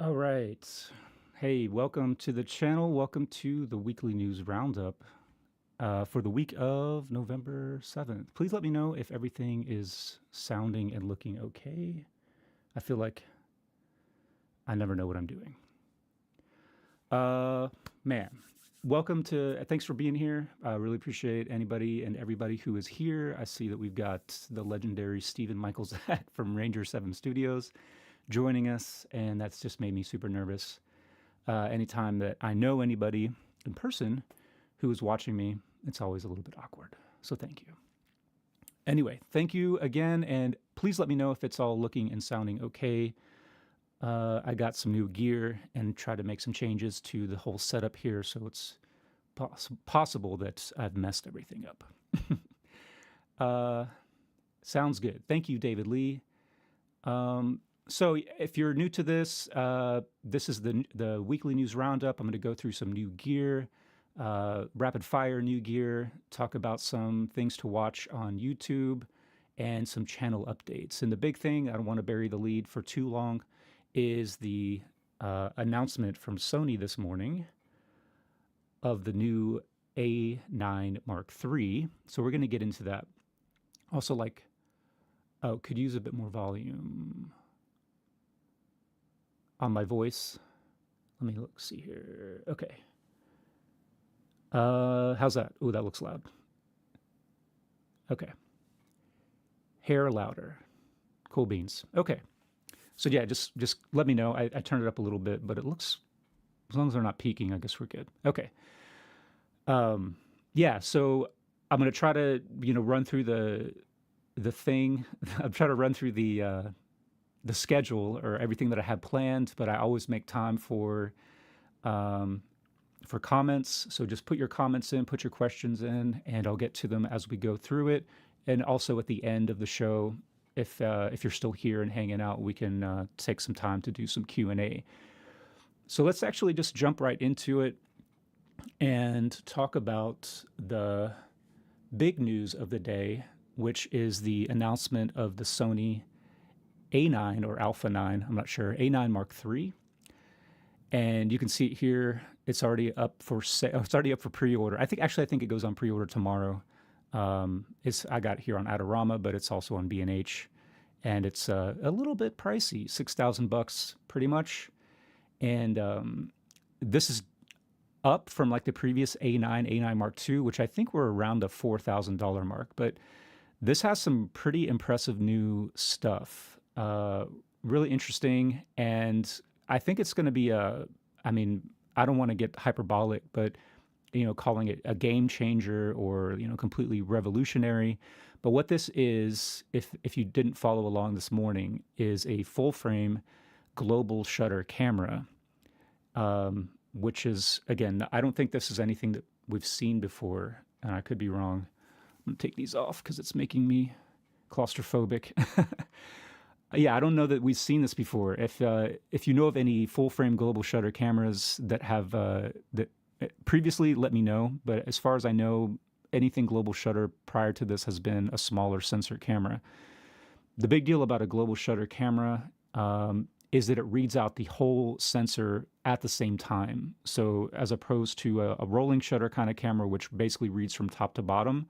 All right. Hey, welcome to the channel. Welcome to the weekly news roundup for the week of November 7th. Please let me know if everything is sounding and looking okay. I feel like I never know what I'm doing. Uh, man, welcome to, thanks for being here. I really appreciate anybody and everybody who is here. I see that we've got the legendary Stephen Michael Zach from Ranger 7 Studios joining us, and that's just made me super nervous. Anytime that I know anybody in person who is watching me, it's always a little bit awkward. So thank you. Anyway, thank you again, and please let me know if it's all looking and sounding okay. I got some new gear and try to make some changes to the whole setup here, so it's possible that I've messed everything up. uh, Sounds good. Thank you, David Lee. So if you're new to this, this is the weekly news roundup. I'm going to go through some new gear, rapid fire new gear, talk about some things to watch on YouTube, and some channel updates. And the big thing, I don't want to bury the lead for too long, is the announcement from Sony this morning of the new A9 Mark III. So we're going to get into that. Also, could use a bit more volume on my voice. Let me see here. Okay. How's that? Oh, that looks loud. Okay. Hair louder. Cool beans. Okay. So yeah, just let me know. I turned it up a little bit, but it looks, as long as they're not peaking, I guess we're good. Okay. Yeah. So I'm gonna try to run through the thing. I'm trying to run through the schedule or everything that I had planned, but I always make time um, for comments. So just put your comments in, put your questions in, and I'll get to them as we go through it. And also at the end of the show, if you're still here and hanging out, we can take some time to do some Q&A. So let's actually just jump right into it and talk about the big news of the day, which is the announcement of the Sony A9 or Alpha 9, I'm not sure, A9 Mark III. And you can see it here. It's already up for it's already up for pre-order. I think it goes on pre-order tomorrow. I got it here on Adorama, but it's also on B&H, and it's a little bit pricey, $6,000 pretty much. And this is up from like the previous A9 Mark II, which I think were around the $4,000 mark. But this has some pretty impressive new stuff. Really interesting, and I think it's going to be I mean, I don't want to get hyperbolic, but calling it a game changer or completely revolutionary. But what this is, if you didn't follow along this morning, is a full frame global shutter camera, which is, again, I don't think this is anything that we've seen before, and I could be wrong. I'm gonna take these off because it's making me claustrophobic. Yeah, I don't know that we've seen this before. If you know of any full frame global shutter cameras that have that previously, let me know. But as far as I know, anything global shutter prior to this has been a smaller sensor camera. The big deal about a global shutter camera is that it reads out the whole sensor at the same time. So as opposed to a rolling shutter kind of camera, which basically reads from top to bottom,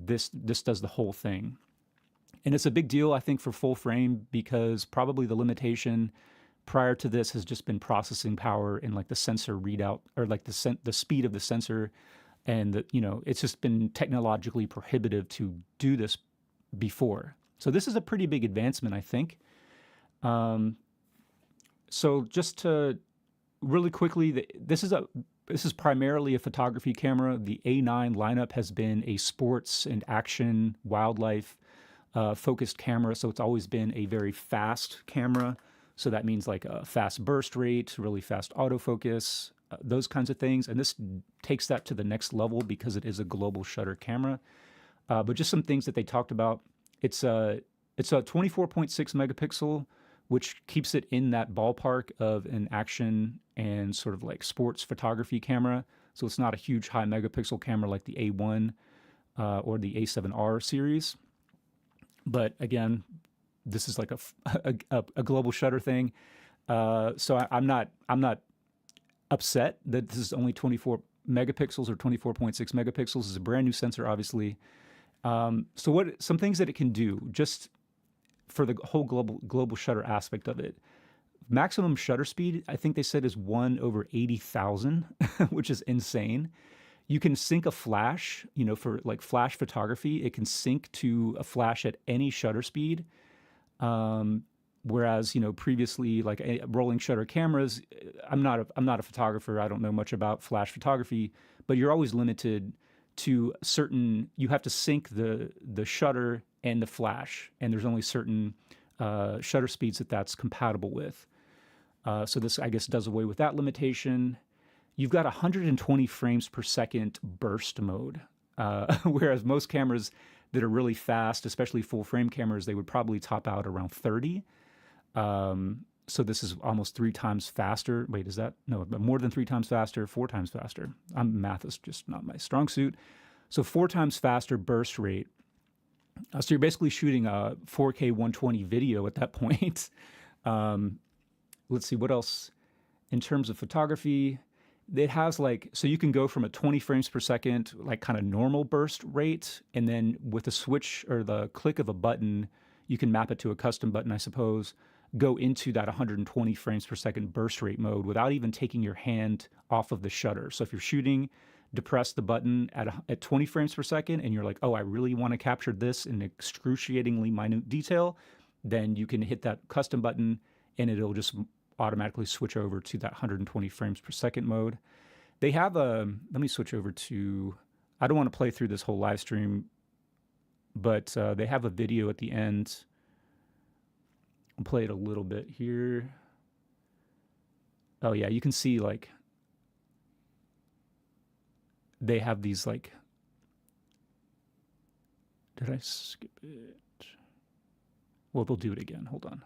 this does the whole thing. And it's a big deal, I think, for full frame because probably the limitation prior to this has just been processing power and like the sensor readout or like the speed of the sensor, and it's just been technologically prohibitive to do this before. So this is a pretty big advancement, I think. So just to really quickly, this is primarily a photography camera. The A9 lineup has been a sports and action wildlife focused camera, so it's always been a very fast camera. So that means like a fast burst rate, really fast autofocus, those kinds of things. And this takes that to the next level because it is a global shutter camera. But just some things that they talked about. It's a 24.6 megapixel, which keeps it in that ballpark of an action and sort of like sports photography camera. So it's not a huge high megapixel camera like the A1 or the A7R series. But again, this is like a global shutter thing. I'm not upset that this is only 24 megapixels or 24.6 megapixels. It's a brand new sensor, obviously. So what some things that it can do just for the whole global shutter aspect of it. Maximum shutter speed, I think they said, is 1/80,000, which is insane. You can sync a flash, for like flash photography. It can sync to a flash at any shutter speed. Um, Whereas, previously, like rolling shutter cameras, I'm not a photographer. I don't know much about flash photography, but you're always limited to certain. You have to sync the shutter and the flash, and there's only certain shutter speeds that's compatible with. So this, I guess, does away with that limitation. You've got 120 frames per second burst mode, whereas most cameras that are really fast, especially full frame cameras, they would probably top out around 30. So this is almost 3 times faster. Wait, is that no? But more than 3 times faster, 4 times faster. Math is just not my strong suit. So 4 times faster burst rate. So you're basically shooting a 4K 120 video at that point. Um, let's see what else in terms of photography. It has so you can go from a 20 frames per second, like kind of normal burst rate, and then with a switch or the click of a button, you can map it to a custom button, I suppose, go into that 120 frames per second burst rate mode without even taking your hand off of the shutter. So if you're shooting, depress the button at 20 frames per second, and you're like, oh, I really want to capture this in excruciatingly minute detail, then you can hit that custom button and it'll just automatically switch over to that 120 frames per second mode. They have let me switch over to, I don't want to play through this whole live stream, but they have a video at the end. I'll play it a little bit here. Oh yeah, you can see they have these did I skip it? Well, they'll do it again. Hold on.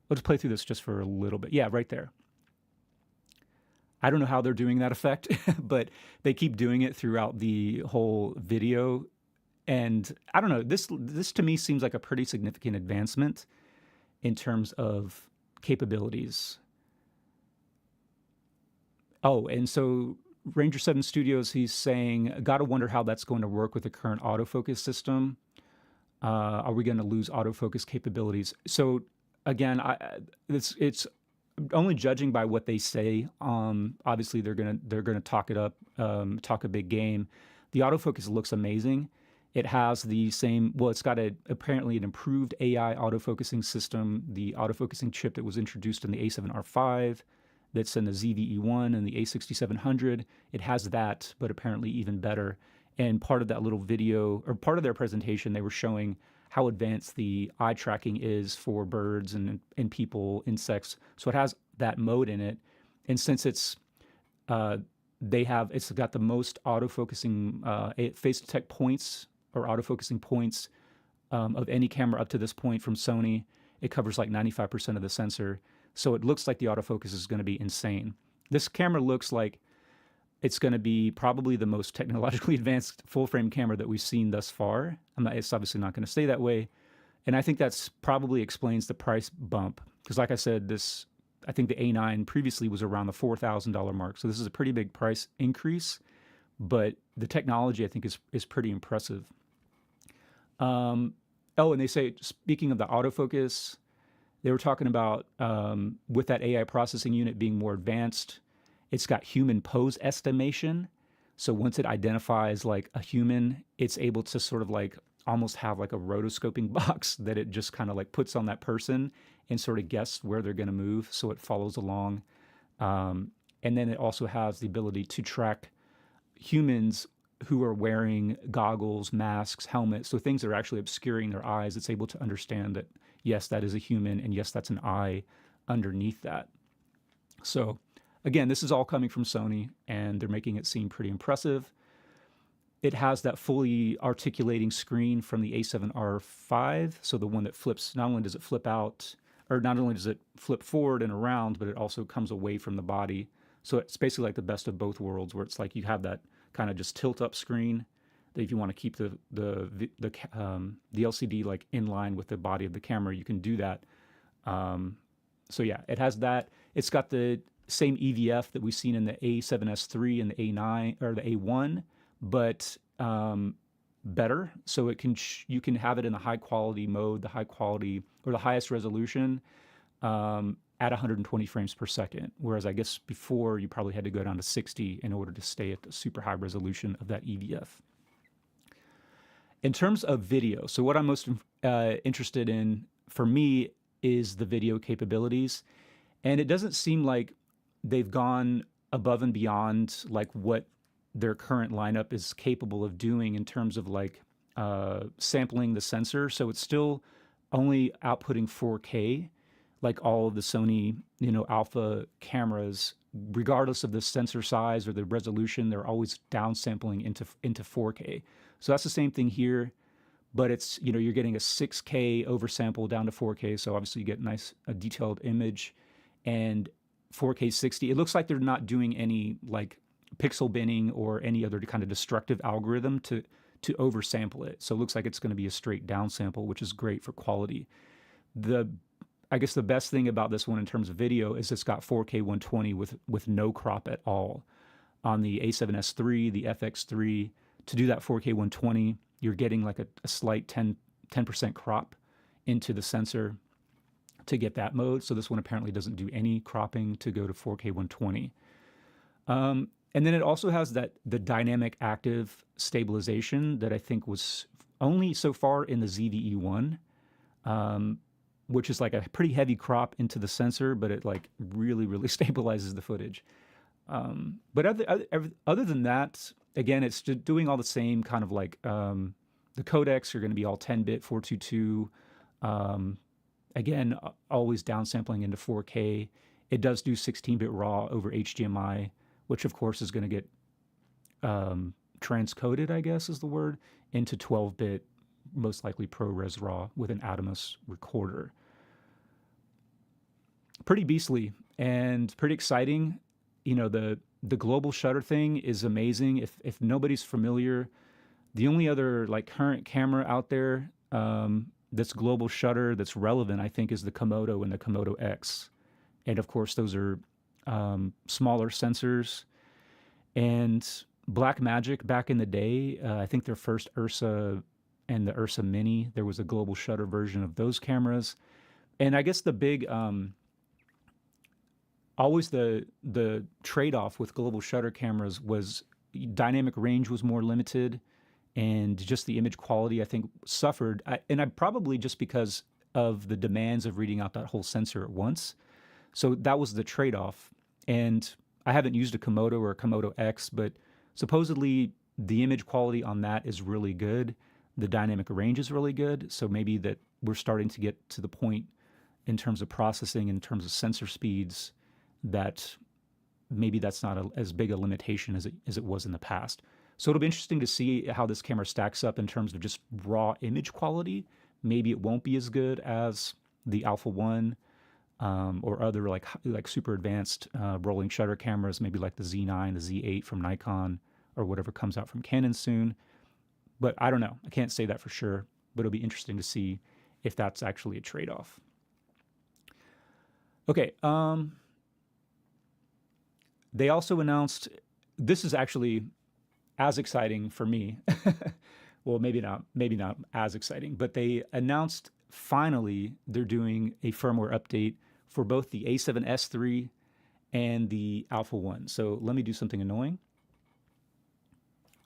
Let's play through this just for a little bit. Yeah, right there. I don't know how they're doing that effect, but they keep doing it throughout the whole video. And I don't know, this to me seems like a pretty significant advancement in terms of capabilities. Oh, and so Ranger 7 Studios, he's saying, gotta wonder how that's going to work with the current autofocus system. Are we going to lose autofocus capabilities? So again, it's only judging by what they say. Obviously, they're gonna talk it up, talk a big game. The autofocus looks amazing. It has the same. Well, it's got apparently an improved AI autofocusing system. The autofocusing chip that was introduced in the A7R5, that's in the ZVE1 and the A6700. It has that, but apparently even better. And part of that little video, or part of their presentation, they were showing how advanced the eye tracking is for birds and people, insects. So it has that mode in it. And since it's got the most autofocusing face detect points or autofocusing points of any camera up to this point from Sony. It covers like 95% of the sensor. So it looks like the autofocus is going to be insane. This camera looks like it's going to be probably the most technologically advanced full-frame camera that we've seen thus far. It's obviously not going to stay that way. And I think that's probably explains the price bump. Because like I said, I think the A9 previously was around the $4,000 mark. So this is a pretty big price increase. But the technology, I think, is pretty impressive. And they say, speaking of the autofocus, they were talking about with that AI processing unit being more advanced, it's got human pose estimation. So once it identifies like a human, it's able to sort of like almost have like a rotoscoping box that it just kind of like puts on that person and sort of guess where they're going to move. So it follows along. And then it also has the ability to track humans who are wearing goggles, masks, helmets, so things that are actually obscuring their eyes. It's able to understand that, yes, that is a human, and yes, that's an eye underneath that. So again, this is all coming from Sony, and they're making it seem pretty impressive. It has that fully articulating screen from the A7R5, so the one that flips, not only does it flip out, or not only does it flip forward and around, but it also comes away from the body. So it's basically like the best of both worlds, where it's like you have that kind of just tilt up screen that if you want to keep the LCD like in line with the body of the camera, you can do that. So yeah, it has that. It's got the same EVF that we've seen in the A7S III and the A9 or the A1, but better. So you can have it in the high quality mode, the high quality or the highest resolution at 120 frames per second. Whereas I guess before you probably had to go down to 60 in order to stay at the super high resolution of that EVF. In terms of video, so what I'm most interested in for me is the video capabilities. And it doesn't seem like they've gone above and beyond like what their current lineup is capable of doing in terms of like sampling the sensor. So it's still only outputting 4K, like all of the Sony, alpha cameras, regardless of the sensor size or the resolution, they're always downsampling into 4K. So that's the same thing here, but it's, you're getting a 6K oversample down to 4K. So obviously you get a detailed image and 4K 60. It looks like they're not doing any like pixel binning or any other kind of destructive algorithm to oversample it. So it looks like it's going to be a straight downsample, which is great for quality. I guess the best thing about this one in terms of video is it's got 4K 120 with no crop at all. On the A7S III, the FX3, to do that 4K 120, you're getting like a slight 10% crop into the sensor to get that mode. So this one apparently doesn't do any cropping to go to 4K 120. And then it also has the dynamic active stabilization that I think was only so far in the ZVE1, which is like a pretty heavy crop into the sensor, but it like really, really stabilizes the footage. But other than that, again, it's just doing all the same kind of like the codecs are going to be all 10-bit 422. Again, always downsampling into 4K. It does do 16-bit RAW over HDMI, which of course is going to get transcoded, I guess is the word, into 12-bit, most likely ProRes RAW with an Atomos recorder. Pretty beastly and pretty exciting. The global shutter thing is amazing. If nobody's familiar, the only other like current camera out there that's global shutter that's relevant, I think, is the Komodo and the Komodo X. And of course, those are smaller sensors. And Blackmagic back in the day, I think their first Ursa and the Ursa Mini, there was a global shutter version of those cameras. And I guess the big, always the trade-off with global shutter cameras was dynamic range was more limited, and just the image quality, I think, suffered. And I probably just because of the demands of reading out that whole sensor at once. So that was the trade-off. And I haven't used a Komodo or a Komodo X, but supposedly the image quality on that is really good. The dynamic range is really good. So maybe that we're starting to get to the point in terms of processing, in terms of sensor speeds, that maybe that's not as big a limitation as it was in the past. So it'll be interesting to see how this camera stacks up in terms of just raw image quality. Maybe it won't be as good as the Alpha 1 or other like super advanced rolling shutter cameras, maybe like the Z9, the Z8 from Nikon, or whatever comes out from Canon soon. But I don't know. I can't say that for sure, but it'll be interesting to see if that's actually a trade-off. Okay. They also announced, this is actually as exciting for me. Well, maybe not as exciting, but they announced finally they're doing a firmware update for both the A7S III and the Alpha 1. So let me do something annoying.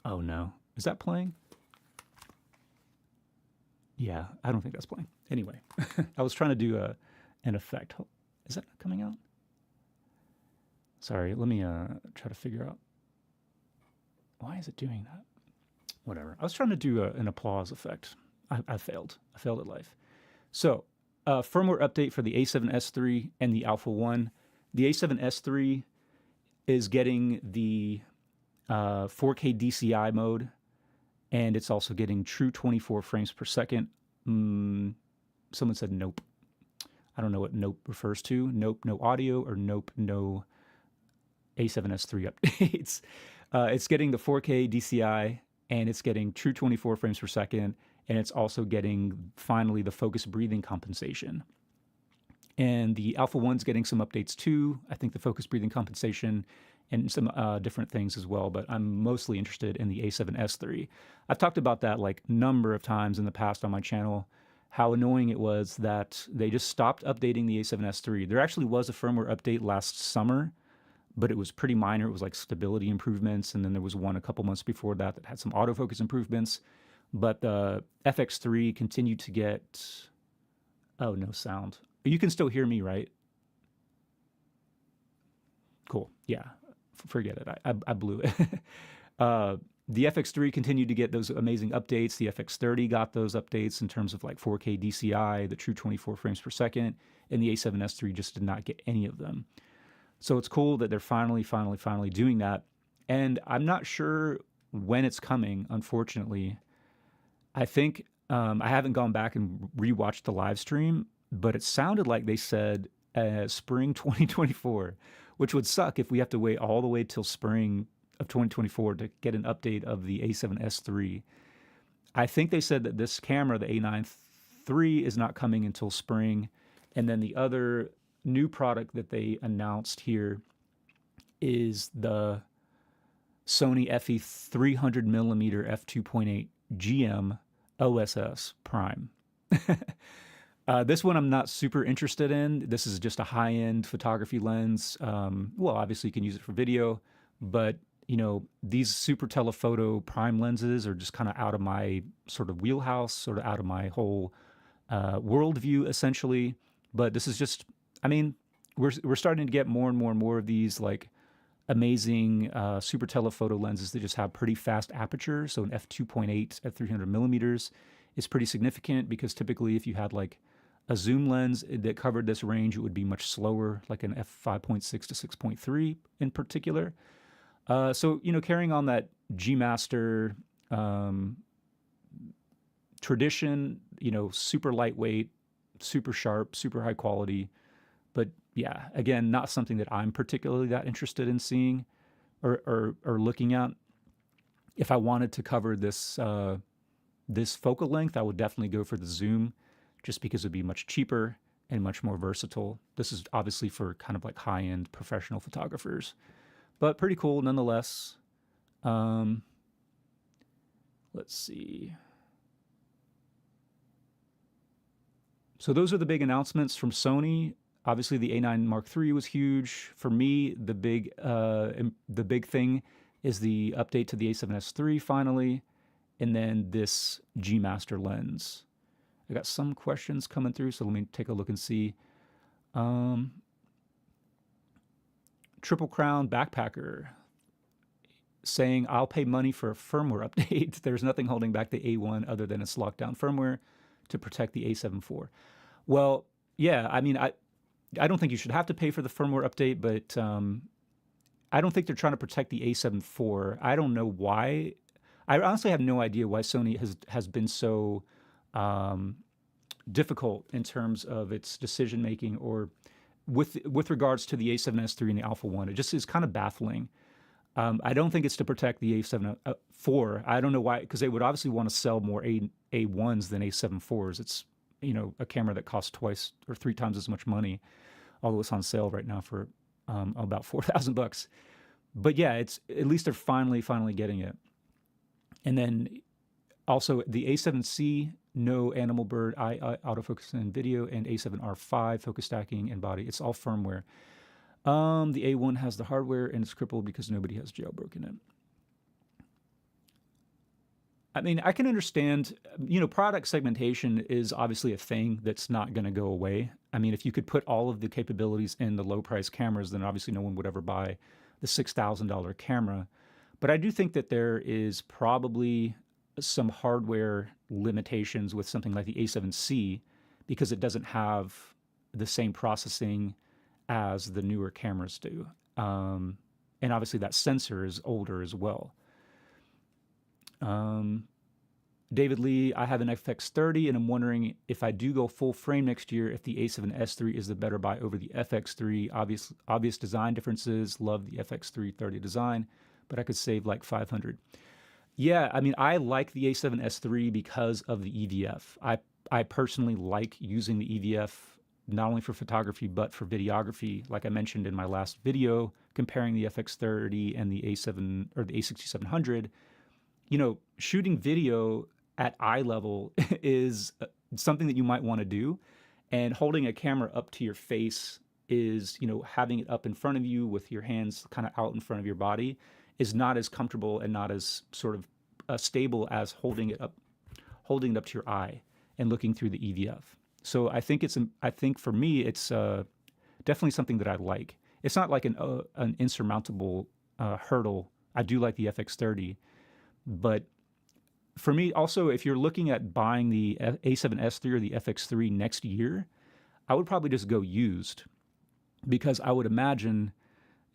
Oh no, is that playing? Yeah, I don't think that's playing. Anyway, I was trying to do an effect. Is that not coming out? Sorry, let me try to figure out. Why is it doing that? Whatever. I was trying to do an applause effect. I failed. I failed at life. So, firmware update for the A7S III and the Alpha 1. The A7S III is getting the 4K DCI mode, and it's also getting true 24 frames per second. Someone said nope. I don't know what nope refers to. Nope, no audio, or nope, no A7S III updates. It's getting the 4K DCI, and it's getting true 24 frames per second, and it's also getting, finally, the focus breathing compensation. And the Alpha 1's getting some updates too. I think the focus breathing compensation and some different things as well. But I'm mostly interested in the A7S III. I've talked about that like number of times in the past on my channel, how annoying it was that they just stopped updating the A7S III. There actually was a firmware update last summer, but it was pretty minor. It was like stability improvements. And then there was one a couple months before that that had some autofocus improvements. But the FX3 continued to get, oh, no sound. You can still hear me, right? Cool. Yeah. Forget it. I blew it. The FX3 continued to get those amazing updates. The FX30 got those updates in terms of like 4K DCI, the true 24 frames per second, and the A7S III just did not get any of them. So it's cool that they're finally doing that. And I'm not sure when it's coming, unfortunately. I think I haven't gone back and rewatched the live stream, but it sounded like they said spring 2024, which would suck if we have to wait all the way till spring of 2024 to get an update of the A7S III. I think they said that this camera, the A9III, is not coming until spring. And then the other new product that they announced here is the Sony FE 300mm f2.8 GM OSS Prime. This one I'm not super interested in. This is just a high-end photography lens. Well, obviously you can use it for video, but you know, these super telephoto prime lenses are just kind of out of my sort of wheelhouse, sort of out of my whole worldview, essentially. But this is just, I mean, we're starting to get more and more of these like amazing super telephoto lenses that just have pretty fast aperture. So an f2.8 at 300 millimeters is pretty significant, because typically if you had like a zoom lens that covered this range, it would be much slower, like an f5.6 to 6.3 in particular. So, you know, carrying on that G Master tradition, you know, super lightweight, super sharp, super high quality. But yeah, again, not something that I'm particularly that interested in seeing or looking at. If I wanted to cover this this focal length, I would definitely go for the zoom, just because it would be much cheaper and much more versatile. This is obviously for kind of like high-end professional photographers, but pretty cool nonetheless. Let's see. So those are the big announcements from Sony. Obviously, the A9 Mark III was huge. For me, the big thing is the update to the A7S III finally, and then this G Master lens. I got some questions coming through, so let me take a look and see. Triple Crown Backpacker saying, I'll pay money for a firmware update. There's nothing holding back the A1 other than its lockdown firmware to protect the A7 IV. Well, yeah, I mean, I don't think you should have to pay for the firmware update, but I don't think they're trying to protect the A7 IV. I don't know why. I honestly have no idea why Sony has been so difficult in terms of its decision making, or with regards to the A7S III and the Alpha 1. It just is kind of baffling. I don't think it's to protect the A7 IV. I don't know why, because they would obviously want to sell more A1s than A7 IVs. It's, you know, a camera that costs twice or three times as much money, although it's on sale right now for about $4,000. But yeah, it's at least they're finally getting it. And then also the A7C, no animal bird eye autofocus in video, and A7R5 focus stacking and body. It's all firmware. The A1 has the hardware and it's crippled because nobody has jailbroken it. I mean, I can understand, you know, product segmentation is obviously a thing that's not going to go away. I mean, if you could put all of the capabilities in the low price cameras, then obviously no one would ever buy the $6,000 camera. But I do think that there is probably some hardware limitations with something like the A7C, because it doesn't have the same processing as the newer cameras do. And obviously that sensor is older as well. David Lee, I have an FX30 and I'm wondering if I do go full frame next year, if the A7S III is the better buy over the FX3. Obvious design differences. Love the FX3 30 design, but I could save like 500. Yeah, I mean, I like the A7S III because of the EVF. I personally like using the EVF not only for photography but for videography. Like I mentioned in my last video, comparing the FX30 and the A7 or the A6700, shooting video at eye level is something that you might want to do, and holding a camera up to your face is, having it up in front of you with your hands kind of out in front of your body is not as comfortable and not as sort of stable as holding it up to your eye and looking through the EVF. So I think for me, it's definitely something that I like. It's not like an insurmountable hurdle. I do like the FX30, but for me, also, if you're looking at buying the A7S III or the FX3 next year, I would probably just go used, because I would imagine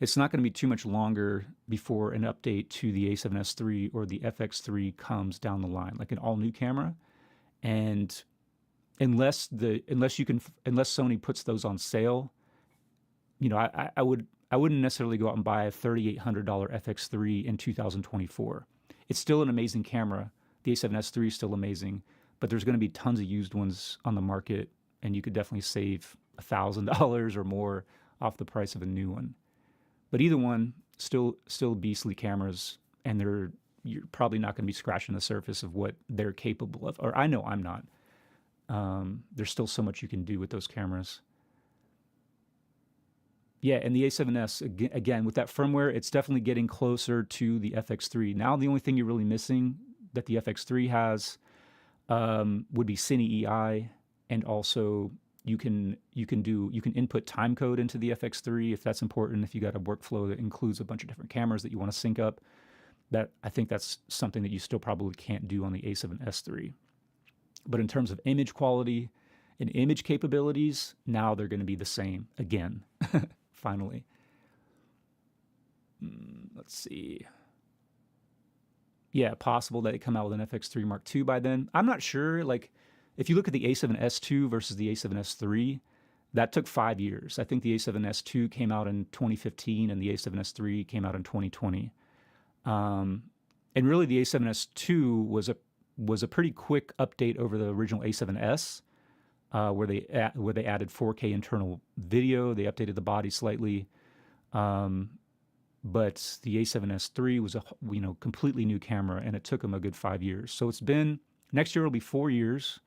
it's not going to be too much longer before an update to the A7S III or the FX3 comes down the line, like an all-new camera. And unless Sony puts those on sale, I wouldn't necessarily go out and buy a $3,800 FX3 in 2024. It's still an amazing camera. The A7S III is still amazing, but there's going to be tons of used ones on the market, and you could definitely save $1,000 or more off the price of a new one. But either one, still beastly cameras, and you're probably not going to be scratching the surface of what they're capable of. Or I know I'm not. There's still so much you can do with those cameras. Yeah, and the A7S, again, with that firmware, it's definitely getting closer to the FX3. Now the only thing you're really missing that the FX3 has would be Cine EI, and also you can input time code into the FX3 if that's important, if you got a workflow that includes a bunch of different cameras that you want to sync up. I think that's something that you still probably can't do on the A7S III. But in terms of image quality and image capabilities, now they're going to be the same again, finally. Let's see. Yeah, possible that they come out with an FX3 Mark II by then. I'm not sure. Like, if you look at the A7S II versus the A7S III, that took 5 years. I think the A7S II came out in 2015 and the A7S III came out in 2020. And really, the A7S II was a pretty quick update over the original A7S, where they added 4K internal video. They updated the body slightly. But the A7S III was a completely new camera, and it took them a good 5 years. So next year will be 4 years.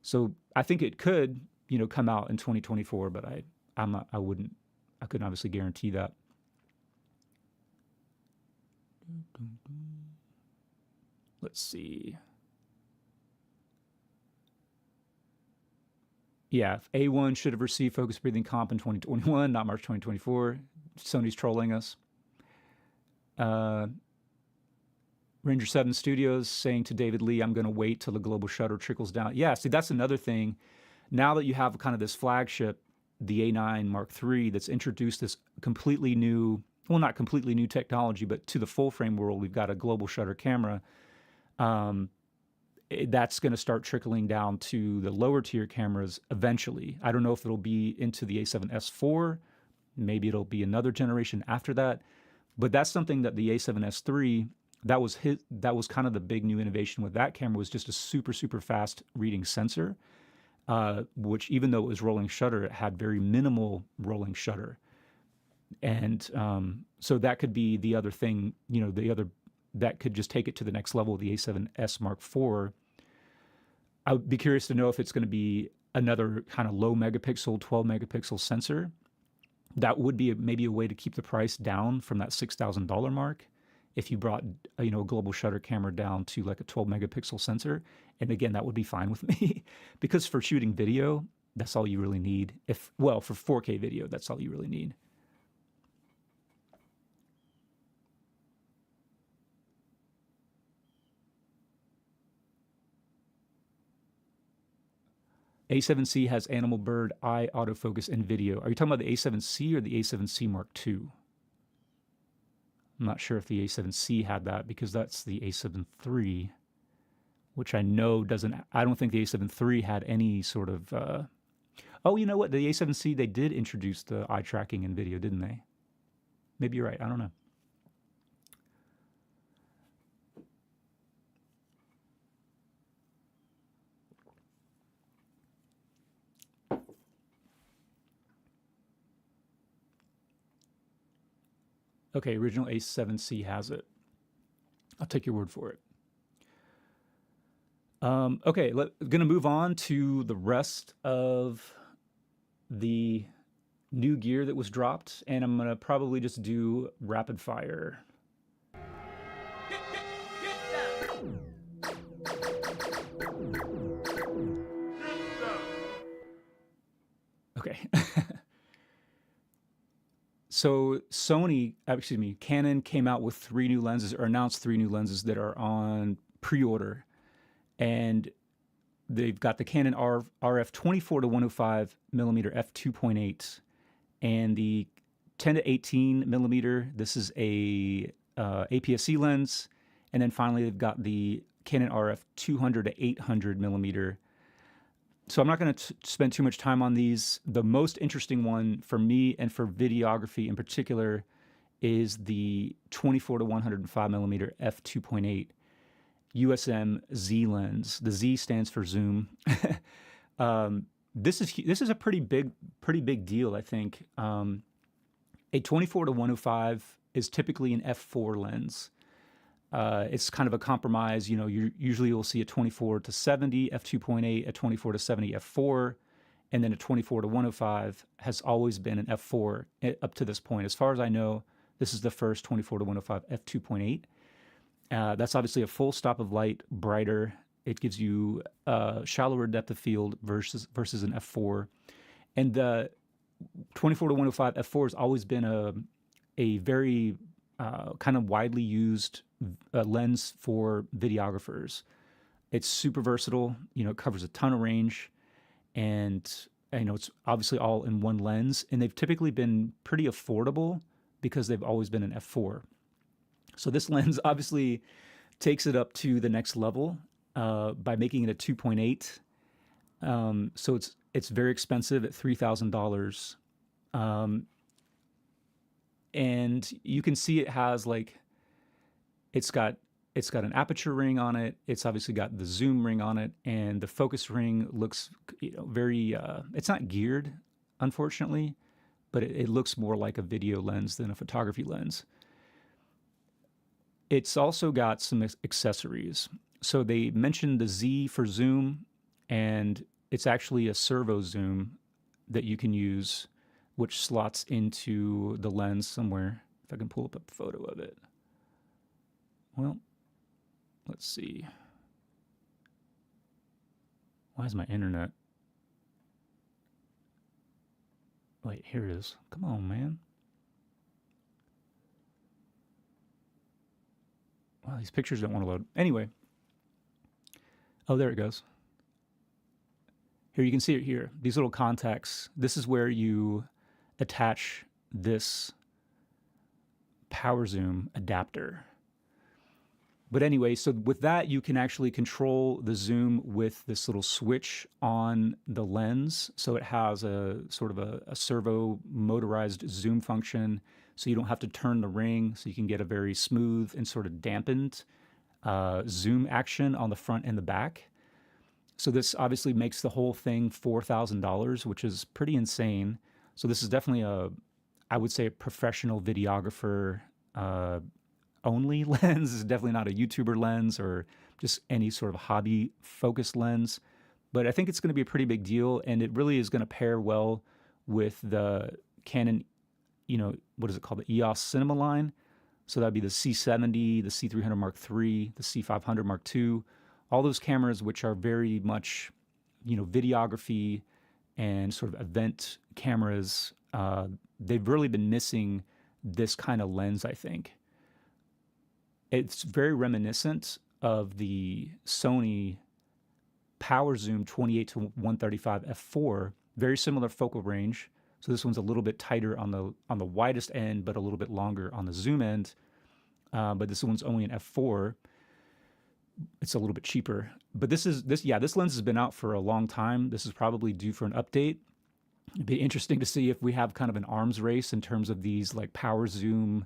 So I think it could come out in 2024, but I couldn't obviously guarantee that. Let's see. Yeah, A1 should have received focus breathing comp in 2021, not March 2024. Sony's trolling us. Ranger 7 Studios saying to David Lee, I'm going to wait till the global shutter trickles down. Yeah, see, that's another thing. Now that you have kind of this flagship, the A9 Mark III, that's introduced this completely new, well, not completely new technology, but to the full frame world, we've got a global shutter camera. That's going to start trickling down to the lower tier cameras eventually. I don't know if it'll be into the A7S IV. Maybe it'll be another generation after that. But that's something that the A7S III, that was kind of the big new innovation with that camera, was just a super, super fast reading sensor, which even though it was rolling shutter, it had very minimal rolling shutter. And so that could be the other thing, that could just take it to the next level of the A7S Mark IV. I would be curious to know if it's going to be another kind of low megapixel, 12 megapixel sensor. That would be maybe a way to keep the price down from that $6,000 mark if you brought a global shutter camera down to like a 12 megapixel sensor. And again, that would be fine with me because for shooting video, that's all you really need. For 4K video, that's all you really need. A7C has animal bird eye autofocus in video. Are you talking about the A7C or the A7C Mark II? I'm not sure if the A7C had that because that's the A7 III, which I know doesn't. I don't think the A7 III had any sort of. Oh, you know what? The A7C, they did introduce the eye tracking in video, didn't they? Maybe you're right. I don't know. Okay, original A7C has it. I'll take your word for it. Okay, gonna move on to the rest of the new gear that was dropped, and I'm gonna probably just do rapid fire. Okay. So Canon came out with 3 new lenses, or announced 3 new lenses that are on pre-order, and they've got the Canon RF 24 to 105 millimeter f2.8 and the 10 to 18 millimeter. This is a APS-C lens, and then finally they've got the Canon RF 200 to 800 millimeter. So I'm not going to spend too much time on these. The most interesting one for me and for videography in particular is the 24 to 105 millimeter f2.8 USM Z lens. The Z stands for zoom. This is a pretty big deal, I think. A 24 to 105 is typically an f4 lens. It's kind of a compromise. You know, usually you'll see a 24 to 70 f2.8, a 24 to 70 f4, and then a 24 to 105 has always been an f4 up to this point. As far as I know, this is the first 24 to 105 f2.8. That's obviously a full stop of light, brighter. It gives you shallower depth of field versus an f4. And the 24 to 105 f4 has always been a very kind of widely used lens for videographers. It's super versatile. You know, it covers a ton of range, and you know it's obviously all in one lens. And they've typically been pretty affordable because they've always been an f4. So this lens obviously takes it up to the next level by making it a 2.8. So it's very expensive at $3,000. And you can see it has it's got an aperture ring on it. It's obviously got the zoom ring on it, and the focus ring looks, you know, very. It's not geared, unfortunately, but it looks more like a video lens than a photography lens. It's also got some accessories. So they mentioned the Z for zoom, and it's actually a servo zoom that you can use, which slots into the lens somewhere. If I can pull up a photo of it. Well, let's see. Why is my internet? Wait, here it is. Come on, man. Wow, these pictures don't want to load. Anyway. Oh, there it goes. Here, you can see it here. These little contacts. This is where you attach this power zoom adapter. But anyway, so with that, you can actually control the zoom with this little switch on the lens. So it has a sort of a servo motorized zoom function. So you don't have to turn the ring. So you can get a very smooth and sort of dampened zoom action on the front and the back. So this obviously makes the whole thing $4,000, which is pretty insane. So this is definitely I would say a professional videographer only lens. This is definitely not a YouTuber lens or just any sort of hobby focused lens. But I think it's going to be a pretty big deal, and it really is going to pair well with the Canon, you know, what is it called? The EOS Cinema line. So that'd be the C70, the C300 Mark III, the C500 Mark II, all those cameras which are very much, you know, videography and sort of event cameras. They've really been missing this kind of lens, I think. It's very reminiscent of the Sony Power Zoom 28 to 135 f4, very similar focal range. So this one's a little bit tighter on the widest end, but a little bit longer on the zoom end. But this one's only an f4. It's a little bit cheaper. But this lens has been out for a long time. This is probably due for an update. It'd be interesting to see if we have kind of an arms race in terms of these like power zoom,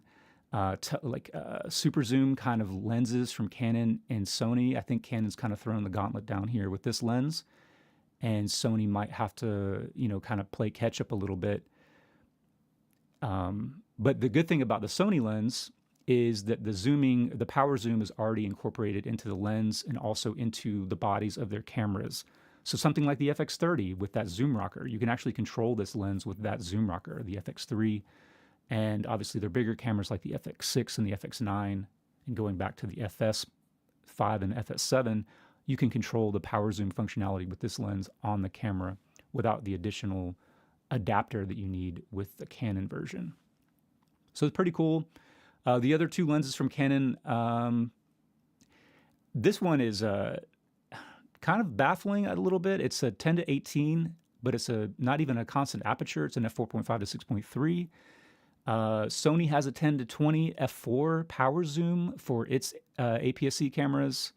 super zoom kind of lenses from Canon and Sony. I think Canon's kind of throwing the gauntlet down here with this lens, and Sony might have to, you know, kind of play catch up a little bit. But the good thing about the Sony lens is that the power zoom is already incorporated into the lens and also into the bodies of their cameras. So something like the FX30 with that zoom rocker, you can actually control this lens with that zoom rocker, the FX3, and obviously their bigger cameras like the FX6 and the FX9, and going back to the FS5 and FS7, you can control the power zoom functionality with this lens on the camera without the additional adapter that you need with the Canon version. So it's pretty cool. The other two lenses from Canon, this one is kind of baffling a little bit. It's a 10 to 18, but it's not even a constant aperture. It's an f4.5 to 6.3. Sony has a 10 to 20 f4 power zoom for its APS-C cameras.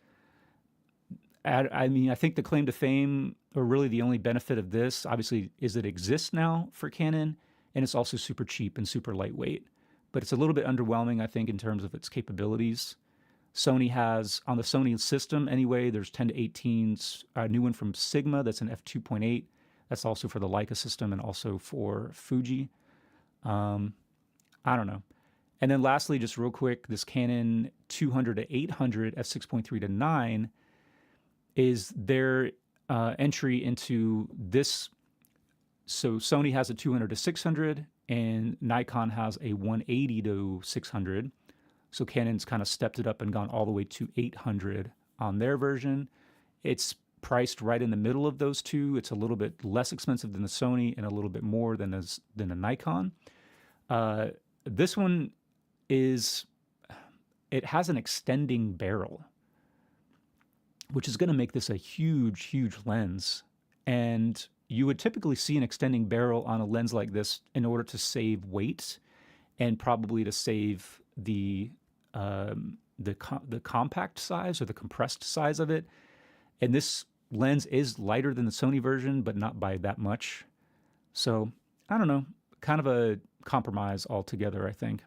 I mean, I think the claim to fame, or really the only benefit of this, obviously, is it exists now for Canon, and it's also super cheap and super lightweight. But it's a little bit underwhelming, I think, in terms of its capabilities. Sony has, on the Sony system anyway, there's 10 to 18s, a new one from Sigma that's an f2.8. That's also for the Leica system and also for Fuji. I don't know. And then lastly, just real quick, this Canon 200 to 800 f6.3 to 9 is their entry into this. So Sony has a 200 to 600 and Nikon has a 180 to 600. So Canon's kind of stepped it up and gone all the way to 800 on their version. It's priced right in the middle of those two. It's a little bit less expensive than the Sony and a little bit more than a Nikon. This one it has an extending barrel, which is going to make this a huge, huge lens. And you would typically see an extending barrel on a lens like this in order to save weight and probably to save the compact size or the compressed size of it. And this lens is lighter than the Sony version, but not by that much. So I don't know, kind of a compromise altogether, I think.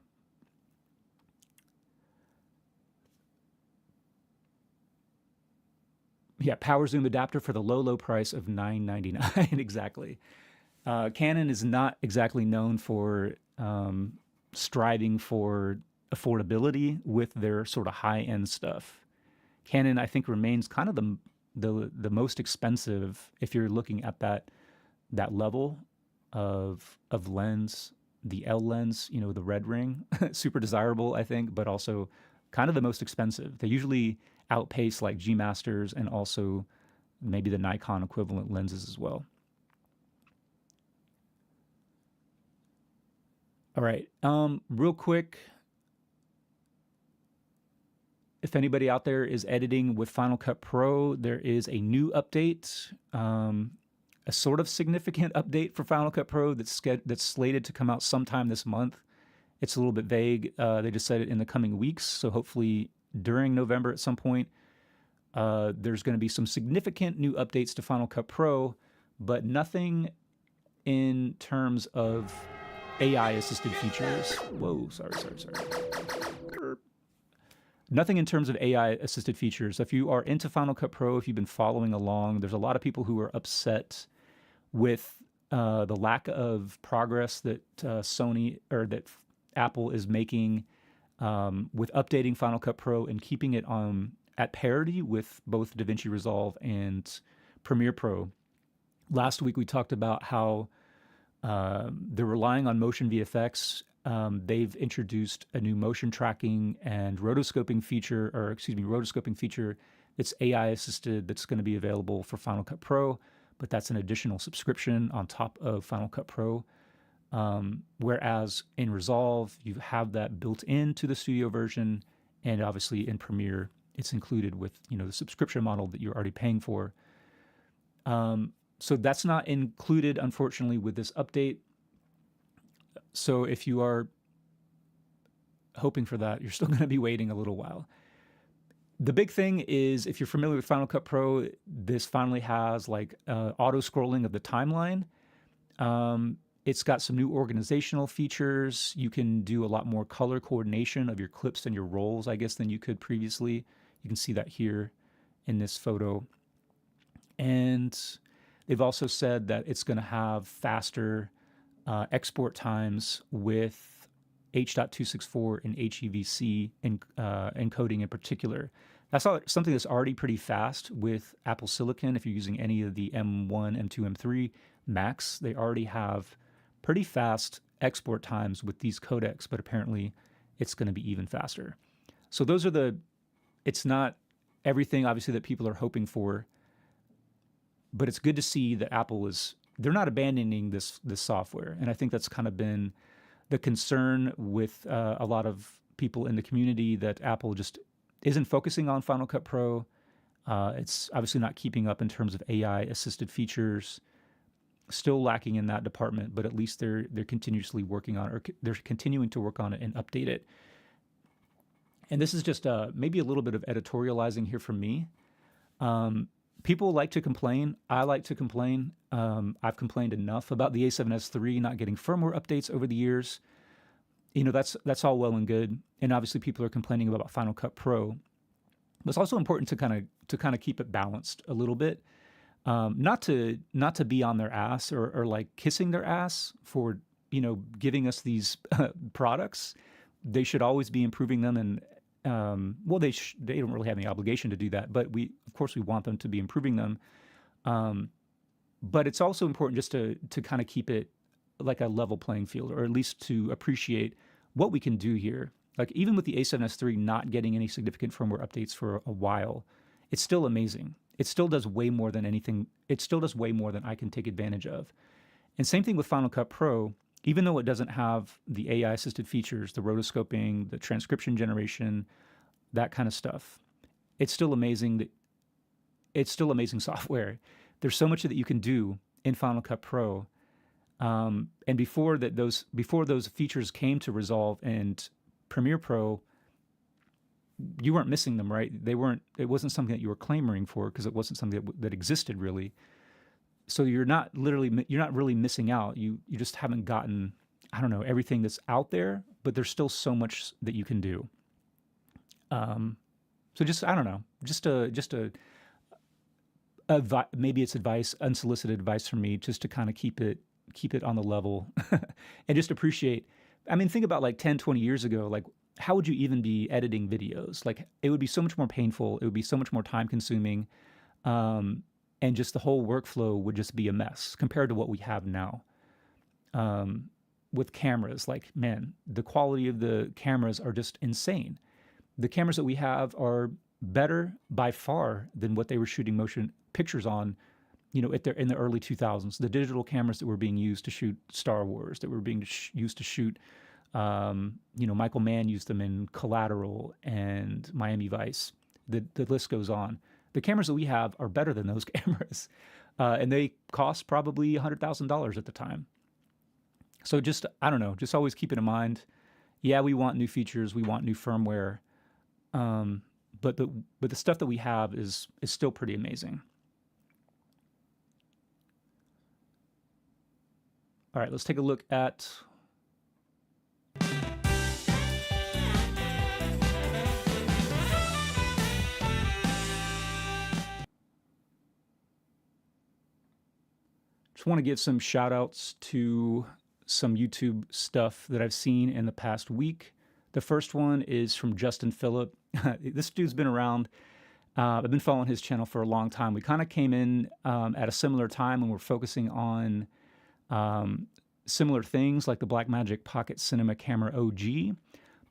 Yeah, power zoom adapter for the low price of $9.99. Exactly. Canon is not exactly known for striving for affordability with their sort of high-end stuff. Canon, I think, remains kind of the most expensive if you're looking at that level of lens. The L lens, the red ring, super desirable, I think, but also kind of the most expensive. They usually outpace like G Masters and also maybe the Nikon equivalent lenses as well. All right, real quick, if anybody out there is editing with Final Cut Pro, there is a new update, a sort of significant update for Final Cut Pro that's slated to come out sometime this month. It's a little bit vague. They just said it in the coming weeks, so hopefully during November at some point. There's going to be some significant new updates to Final Cut Pro, but nothing in terms of AI-assisted features. Whoa, sorry. Nothing in terms of AI-assisted features. If you are into Final Cut Pro, if you've been following along, there's a lot of people who are upset with the lack of progress that Sony or that Apple is making with updating Final Cut Pro and keeping it at parity with both DaVinci Resolve and Premiere Pro. Last week we talked about how they're relying on motion VFX. They've introduced a new motion tracking and rotoscoping feature, that's AI assisted, that's going to be available for Final Cut Pro, but that's an additional subscription on top of Final Cut Pro. Whereas in Resolve, you have that built into the studio version, and obviously in Premiere, it's included with the subscription model that you're already paying for. So that's not included, unfortunately, with this update. So if you are hoping for that, you're still going to be waiting a little while. The big thing is, if you're familiar with Final Cut Pro, this finally has like auto scrolling of the timeline. It's got some new organizational features. You can do a lot more color coordination of your clips and your rolls, I guess, than you could previously. You can see that here in this photo. And they've also said that it's going to have faster export times with H.264 and HEVC encoding in particular. That's something that's already pretty fast with Apple Silicon. If you're using any of the M1, M2, M3 Macs, they already have pretty fast export times with these codecs, but apparently it's going to be even faster. So those are it's not everything obviously that people are hoping for, but it's good to see that they're not abandoning this software. And I think that's kind of been the concern with a lot of people in the community, that Apple just isn't focusing on Final Cut Pro. It's obviously not keeping up in terms of AI assisted features, still lacking in that department, but at least they're continuously working on it, or they're continuing to work on it and update it. And this is just maybe a little bit of editorializing here from me. People like to complain. I like to complain. I've complained enough about the A7S III not getting firmware updates over the years. That's all well and good. And obviously people are complaining about Final Cut Pro. But it's also important to kind of keep it balanced a little bit. Not to be on their ass or like kissing their ass for, giving us these products. They should always be improving them, and they don't really have any obligation to do that, but of course we want them to be improving them. But it's also important just to kind of keep it like a level playing field, or at least to appreciate what we can do here. Like even with the A7S III not getting any significant firmware updates for a while, it's still amazing. It still does way more than anything. It still does way more than I can take advantage of. And same thing with Final Cut Pro. Even though it doesn't have the AI-assisted features, the rotoscoping, the transcription generation, that kind of stuff, it's still amazing. It's still amazing software. There's so much that you can do in Final Cut Pro. And before those features came to Resolve and Premiere Pro, you weren't missing them, right? It wasn't something that you were clamoring for, because it wasn't something that existed really. So you're not really missing out. You just haven't gotten, I don't know, everything that's out there, but there's still so much that you can do. So just, I don't know, maybe it's advice, unsolicited advice from me, just to kind of keep it on the level and just appreciate. I mean, think about like 10, 20 years ago, like how would you even be editing videos? Like it would be so much more painful. It would be so much more time consuming. And just the whole workflow would just be a mess compared to what we have now. With cameras, like, man, the quality of the cameras are just insane. The cameras that we have are better by far than what they were shooting motion pictures on, in the early 2000s. The digital cameras that were being used to shoot Star Wars, that were being used to shoot, Michael Mann used them in Collateral and Miami Vice. The list goes on. The cameras that we have are better than those cameras, and they cost probably $100,000 at the time. So just, I don't know, just always keep it in mind. Yeah, we want new features, we want new firmware, but the stuff that we have is still pretty amazing. All right, let's take a look at just want to give some shout outs to some YouTube stuff that I've seen in the past week. The first one is from Justin Phillip. This dude's been around. I've been following his channel for a long time. We kind of came in at a similar time when we're focusing on similar things like the Blackmagic Pocket Cinema Camera OG,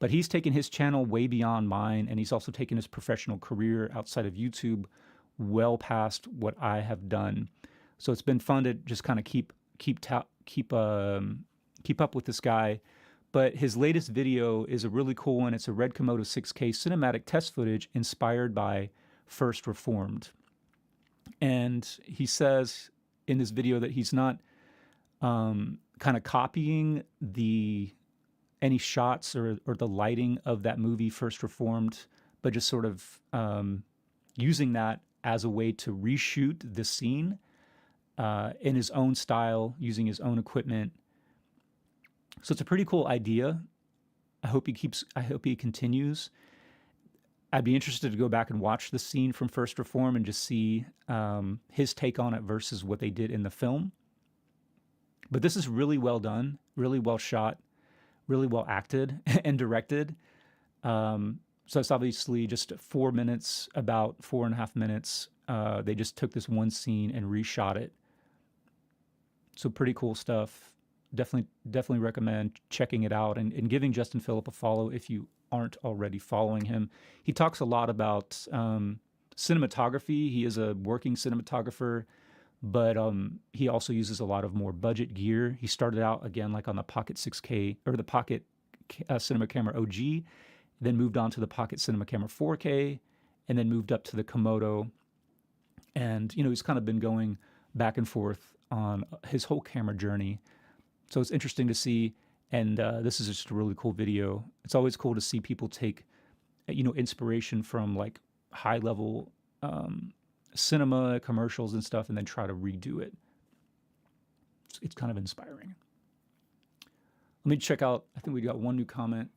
but he's taken his channel way beyond mine, and he's also taken his professional career outside of YouTube well past what I have done. So it's been fun to just kind of keep up with this guy. But his latest video is a really cool one. It's a Red Komodo 6K cinematic test footage inspired by First Reformed. And he says in this video that he's not kind of copying any shots or the lighting of that movie First Reformed, but just sort of using that as a way to reshoot the scene in his own style, using his own equipment. So it's a pretty cool idea. I hope he continues. I'd be interested to go back and watch the scene from First Reform and just see his take on it versus what they did in the film. But this is really well done, really well shot, really well acted and directed. So it's obviously just 4 minutes, about 4.5 minutes. They just took this one scene and reshot it. So pretty cool stuff. Definitely recommend checking it out and giving Justin Phillip a follow if you aren't already following him. He talks a lot about cinematography. He is a working cinematographer, but he also uses a lot of more budget gear. He started out again like on the Pocket 6K or the Pocket Cinema Camera OG, then moved on to the Pocket Cinema Camera 4K, and then moved up to the Komodo. And he's kind of been going back and forth on his whole camera journey. So it's interesting to see, and this is just a really cool video. It's always cool to see people take, inspiration from like high level cinema commercials and stuff, and then try to redo it. It's kind of inspiring. Let me check out. I think we got one new comment.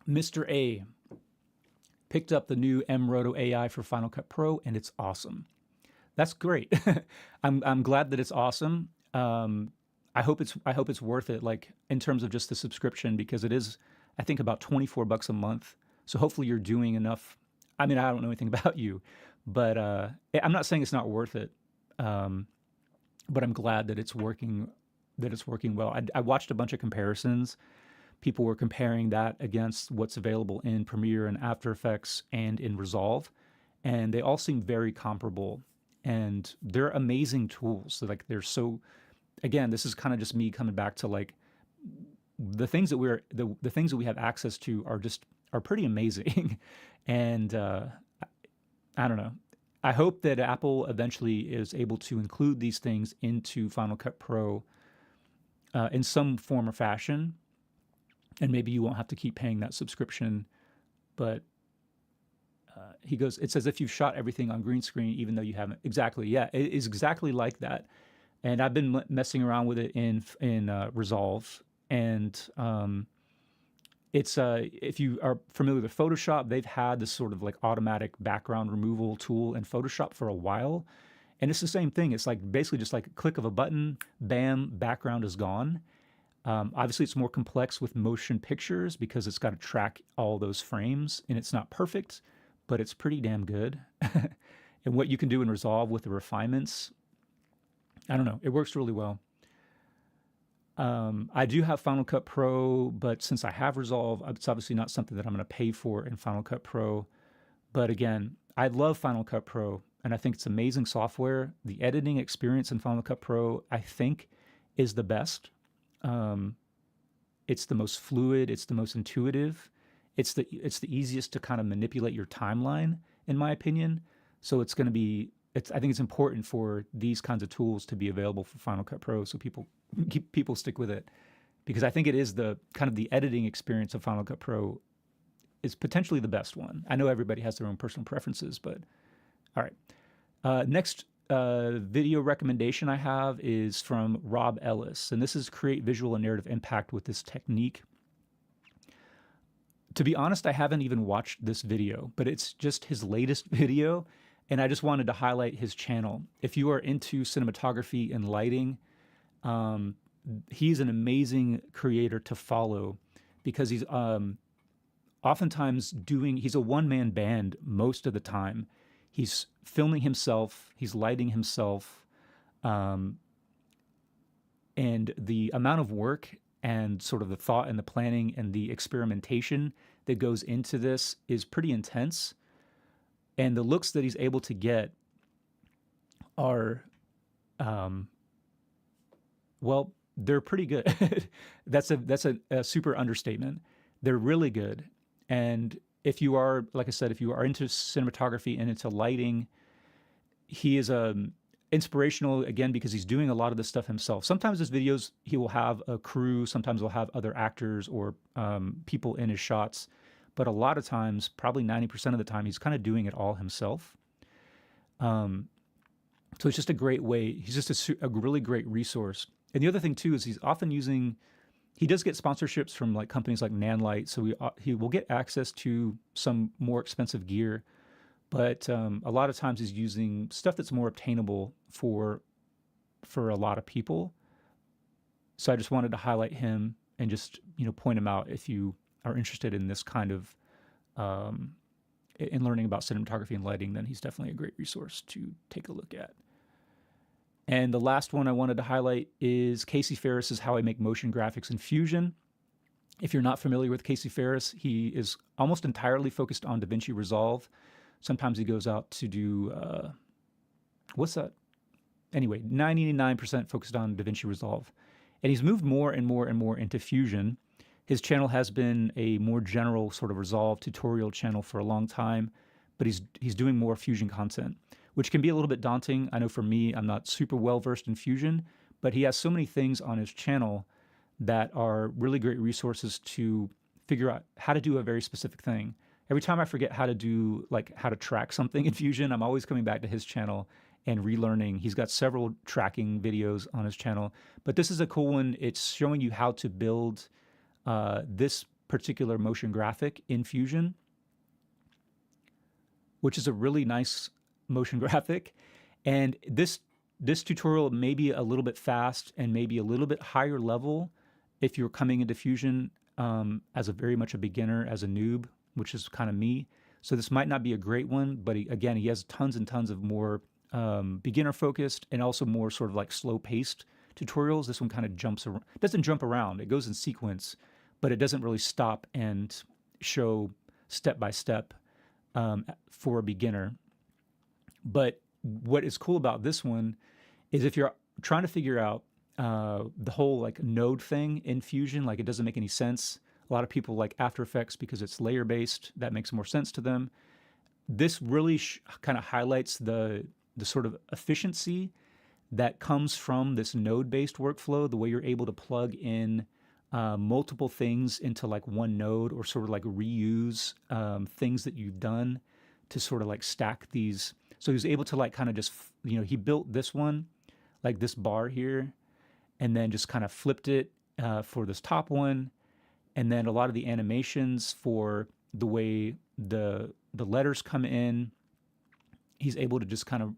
Mr. A picked up the new M-Roto AI for Final Cut Pro, and it's awesome. That's great. I'm glad that it's awesome. I hope it's worth it, like in terms of just the subscription, because it is, I think, about $24 a month. So hopefully you're doing enough. I mean, I don't know anything about you, but I'm not saying it's not worth it. But I'm glad that it's working. Well. I watched a bunch of comparisons. People were comparing that against what's available in Premiere and After Effects and in Resolve, and they all seem very comparable. And they're amazing tools. So like they're so, again, this is kind of just me coming back to like the things that the things that we have access to are pretty amazing. And I don't know. I hope that Apple eventually is able to include these things into Final Cut Pro in some form or fashion. And maybe you won't have to keep paying that subscription. But he goes, it's as if you've shot everything on green screen, even though you haven't. Exactly. Yeah, it is exactly like that. And I've been messing around with it in Resolve. And it's if you are familiar with Photoshop, they've had this sort of like automatic background removal tool in Photoshop for a while. And it's the same thing. It's like basically just like a click of a button, bam, background is gone. Obviously, it's more complex with motion pictures because it's got to track all those frames, and it's not perfect, but it's pretty damn good. And what you can do in Resolve with the refinements, I don't know, it works really well. I do have Final Cut Pro, but since I have Resolve, it's obviously not something that I'm going to pay for in Final Cut Pro. But again, I love Final Cut Pro, and I think it's amazing software. The editing experience in Final Cut Pro, I think, is the best. It's the most fluid. It's the most intuitive. It's the easiest to kind of manipulate your timeline, in my opinion. So it's going to be. I think it's important for these kinds of tools to be available for Final Cut Pro, so people stick with it, because I think it is the kind of the editing experience of Final Cut Pro is potentially the best one. I know everybody has their own personal preferences, but all right. Next video recommendation I have is from Rob Ellis, and this is create visual and narrative impact with this technique. To be honest, I haven't even watched this video, but it's just his latest video, and I just wanted to highlight his channel. If you are into cinematography and lighting, he's an amazing creator to follow, because he's oftentimes he's a one-man band most of the time. He's filming himself, he's lighting himself, and the amount of work and sort of the thought and the planning and the experimentation that goes into this is pretty intense. And the looks that he's able to get are, well, they're pretty good. That's a super understatement. They're really good. And if you are, like I said, if you are into cinematography and into lighting, he is inspirational, again, because he's doing a lot of this stuff himself. Sometimes his videos, he will have a crew. Sometimes he'll have other actors or people in his shots. But a lot of times, probably 90% of the time, he's kind of doing it all himself. So it's just a great way. He's just a really great resource. And the other thing, too, is he's often he does get sponsorships from like companies like Nanlite, so he will get access to some more expensive gear, but a lot of times he's using stuff that's more obtainable for a lot of people. So I just wanted to highlight him and just, point him out if you are interested in this kind of, um, in learning about cinematography and lighting, then he's definitely a great resource to take a look at. And the last one I wanted to highlight is Casey Ferris's How I Make Motion Graphics in Fusion. If you're not familiar with Casey Ferris, he is almost entirely focused on DaVinci Resolve. Sometimes he goes out to do, what's that? Anyway, 99% focused on DaVinci Resolve. And he's moved more and more and more into Fusion. His channel has been a more general sort of Resolve tutorial channel for a long time, but he's doing more Fusion content, which can be a little bit daunting. I know for me, I'm not super well versed in Fusion, but he has so many things on his channel that are really great resources to figure out how to do a very specific thing. Every time I forget how to do, like how to track something in Fusion, I'm always coming back to his channel and relearning. He's got several tracking videos on his channel, but this is a cool one. It's showing you how to build this particular motion graphic in Fusion, which is a really nice motion graphic. And this tutorial may be a little bit fast and maybe a little bit higher level if you're coming into Fusion as a very much a beginner, as a noob, which is kind of me. So this might not be a great one, but again, he has tons and tons of more beginner focused and also more sort of like slow paced tutorials. This one kind of doesn't jump around. It goes in sequence, but it doesn't really stop and show step by step for a beginner. But what is cool about this one is if you're trying to figure out the whole like node thing in Fusion, like it doesn't make any sense. A lot of people like After Effects because it's layer based. That makes more sense to them. This really kind of highlights the sort of efficiency that comes from this node-based workflow, the way you're able to plug in multiple things into like one node or sort of like reuse things that you've done to sort of like stack these. So he was able to like kind of just, he built this one, like this bar here, and then just kind of flipped it for this top one. And then a lot of the animations for the way the letters come in, he's able to just kind of,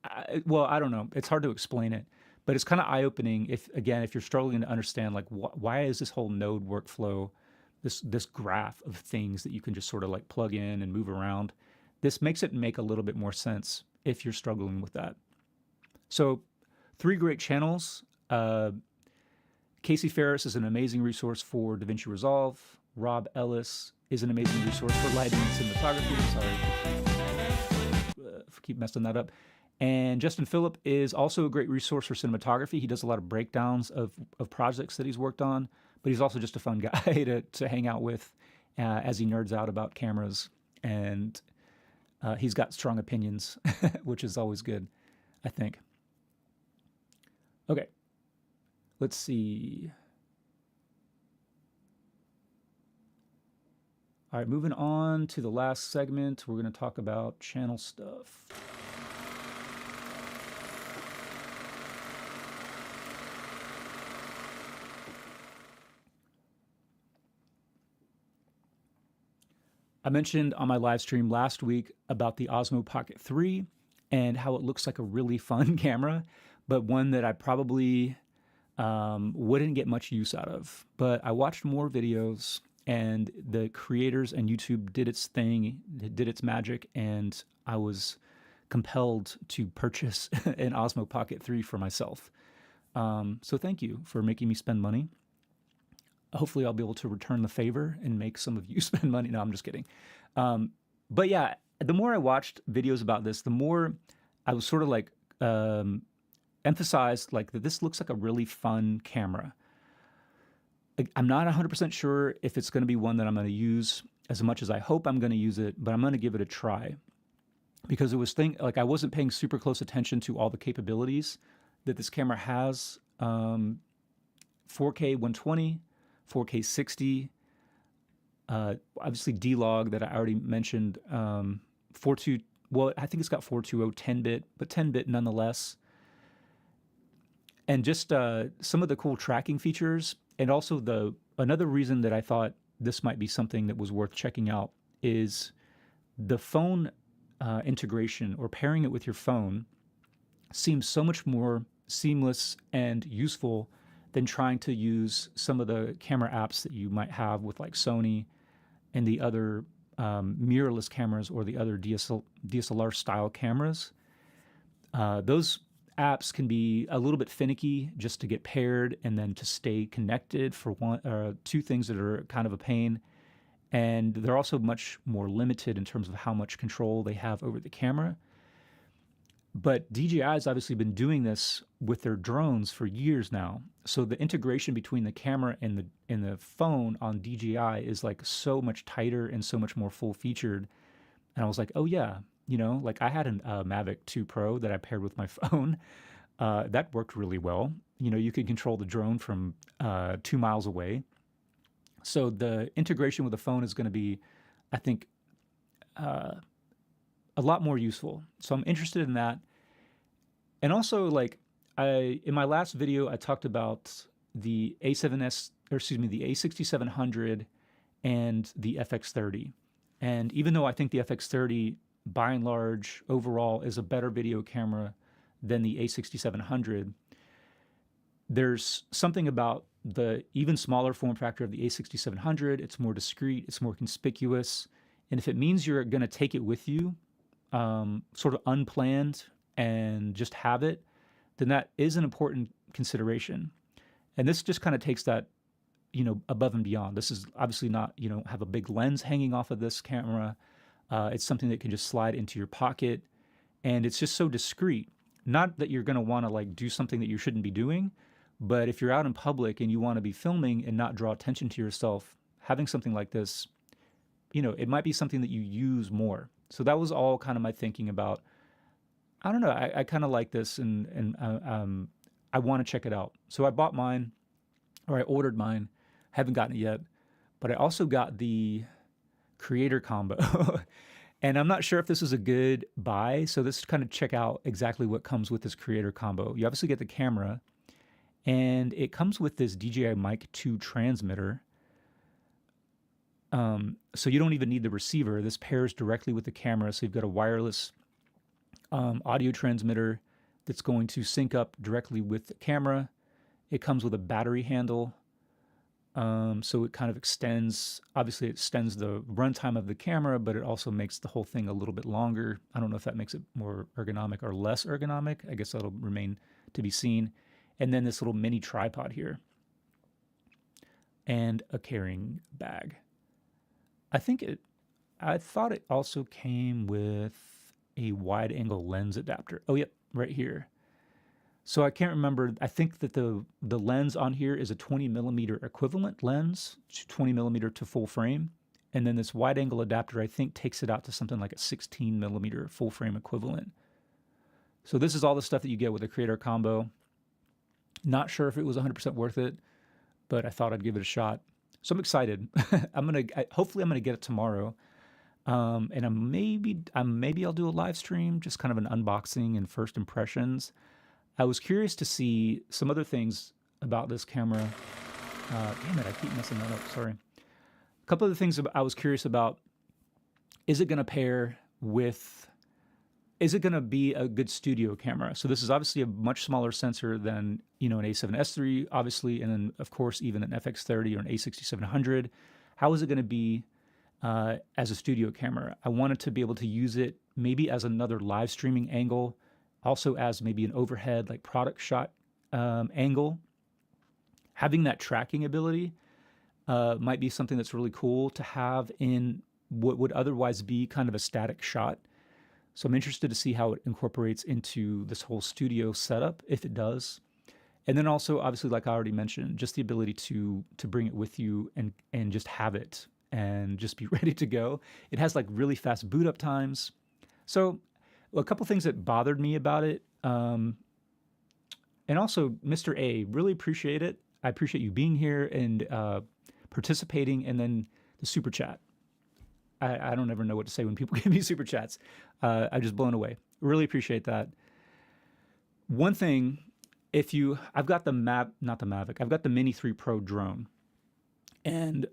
I don't know. It's hard to explain it, but it's kind of eye-opening if you're struggling to understand, like, why is this whole node workflow, this graph of things that you can just sort of like plug in and move around. This makes it make a little bit more sense if you're struggling with that. So 3 great channels. Casey Ferris is an amazing resource for DaVinci Resolve. Rob Ellis is an amazing resource for lighting and cinematography. Sorry, keep messing that up. And Justin Phillip is also a great resource for cinematography. He does a lot of breakdowns of projects that he's worked on, but he's also just a fun guy to hang out with as he nerds out about cameras. And he's got strong opinions, which is always good, I think. Okay, let's see. All right, moving on to the last segment, we're going to talk about channel stuff. I mentioned on my live stream last week about the Osmo Pocket 3 and how it looks like a really fun camera, but one that I probably wouldn't get much use out of. But I watched more videos and the creators and YouTube did its thing, did its magic, and I was compelled to purchase an Osmo Pocket 3 for myself. So thank you for making me spend money. Hopefully I'll be able to return the favor and make some of you spend money. No, I'm just kidding. But yeah, the more I watched videos about this, the more I was sort of like emphasized like that this looks like a really fun camera. I'm not 100% sure if it's going to be one that I'm going to use as much as I hope I'm going to use it, but I'm going to give it a try because it was I wasn't paying super close attention to all the capabilities that this camera has. 4K 120, 4K 60, obviously D-Log that I already mentioned, 4.2, well, I think it's got 420 10-bit, but 10-bit nonetheless. And just some of the cool tracking features, and also another reason that I thought this might be something that was worth checking out is the phone integration or pairing it with your phone seems so much more seamless and useful than trying to use some of the camera apps that you might have with like Sony and the other mirrorless cameras or the other DSLR style cameras. Those apps can be a little bit finicky just to get paired and then to stay connected for two things that are kind of a pain. And they're also much more limited in terms of how much control they have over the camera. But DJI has obviously been doing this with their drones for years now. So the integration between the camera and the phone on DJI is like so much tighter and so much more full featured. And I was like, oh yeah, like I had a Mavic 2 Pro that I paired with my phone. That worked really well. You could control the drone from 2 miles away. So the integration with the phone is going to be, I think, a lot more useful. So I'm interested in that. And also, like, in my last video, I talked about the the A6700 and the FX30. And even though I think the FX30, by and large, overall, is a better video camera than the A6700, there's something about the even smaller form factor of the A6700. It's more discreet, it's more conspicuous. And if it means you're going to take it with you, sort of unplanned and just have it, then that is an important consideration. And this just kind of takes that, above and beyond. This is obviously not, have a big lens hanging off of this camera. It's something that can just slide into your pocket, and it's just so discreet. Not that you're going to want to like do something that you shouldn't be doing, but if you're out in public and you want to be filming and not draw attention to yourself, having something like this, it might be something that you use more. So that was all kind of my thinking about, I don't know, I kind of like this and I want to check it out. So I bought mine, or I ordered mine, haven't gotten it yet, but I also got the creator combo. And I'm not sure if this is a good buy. So let's kind of check out exactly what comes with this creator combo. You obviously get the camera, and it comes with this DJI Mic 2 transmitter. So you don't even need the receiver. This pairs directly with the camera. So you've got a wireless audio transmitter that's going to sync up directly with the camera. It comes with a battery handle. So it kind of extends the runtime of the camera, but it also makes the whole thing a little bit longer. I don't know if that makes it more ergonomic or less ergonomic. I guess that'll remain to be seen. And then this little mini tripod here and a carrying bag. I thought it also came with a wide angle lens adapter. Oh, yep, right here. So I can't remember. I think that the lens on here is a 20 millimeter equivalent lens, 20 millimeter to full frame. And then this wide angle adapter, I think, takes it out to something like a 16 millimeter full frame equivalent. So this is all the stuff that you get with a creator combo. Not sure if it was 100% worth it, but I thought I'd give it a shot. So I'm excited. Hopefully I'm gonna get it tomorrow. And maybe I'll do a live stream, just kind of an unboxing and first impressions. I was curious to see some other things about this camera. Damn it, I keep messing that up, sorry. A couple of the things I was curious about, is it gonna be a good studio camera? So this is obviously a much smaller sensor than, an A7S III, obviously, and then of course even an FX30 or an A6700. How is it gonna be as a studio camera? I wanted to be able to use it maybe as another live streaming angle, also as maybe an overhead like product shot angle. Having that tracking ability might be something that's really cool to have in what would otherwise be kind of a static shot. So I'm interested to see how it incorporates into this whole studio setup, if it does. And then also, obviously, like I already mentioned, just the ability to bring it with you and just have it and just be ready to go. It has like really fast boot up times. So a couple things that bothered me about it. And also, Mr. A, really appreciate it. I appreciate you being here and participating, and then the super chat. I don't ever know what to say when people give me super chats. I'm just blown away. Really appreciate that. One thing, I've got the Mavic, I've got the Mini 3 Pro drone. And,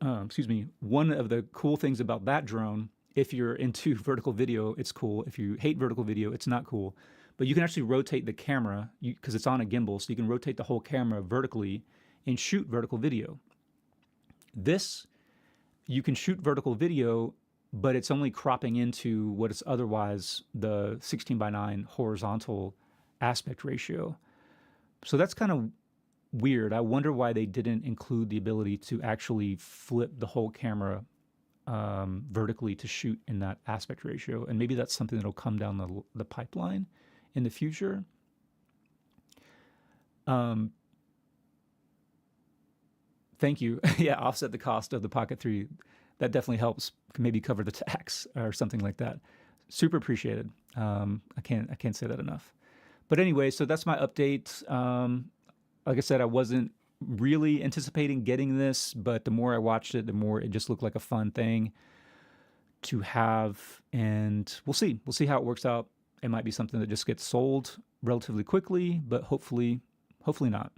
one of the cool things about that drone, if you're into vertical video, it's cool. If you hate vertical video, it's not cool. But you can actually rotate the camera because it's on a gimbal, so you can rotate the whole camera vertically, and shoot vertical video. This, you can shoot vertical video, but it's only cropping into what is otherwise the 16:9 horizontal aspect ratio. So that's kind of weird. I wonder why they didn't include the ability to actually flip the whole camera vertically to shoot in that aspect ratio. And maybe that's something that'll come down the pipeline in the future. Thank you. Yeah, offset the cost of the Pocket 3. That definitely helps. Maybe cover the tax or something like that. Super appreciated. I can't say that enough. But anyway, so that's my update. Like I said, I wasn't really anticipating getting this, but the more I watched it, the more it just looked like a fun thing to have. And we'll see. We'll see how it works out. It might be something that just gets sold relatively quickly, but hopefully not.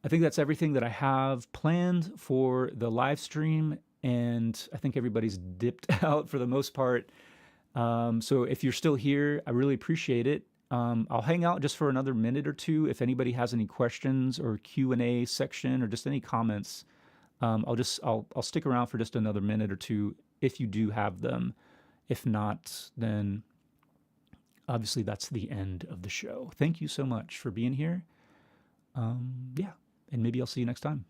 I think that's everything that I have planned for the live stream, and I think everybody's dipped out for the most part. So if you're still here, I really appreciate it. I'll hang out just for another minute or two. If anybody has any questions or Q&A section or just any comments, I'll stick around for just another minute or two if you do have them. If not, then obviously that's the end of the show. Thank you so much for being here. Yeah, and maybe I'll see you next time.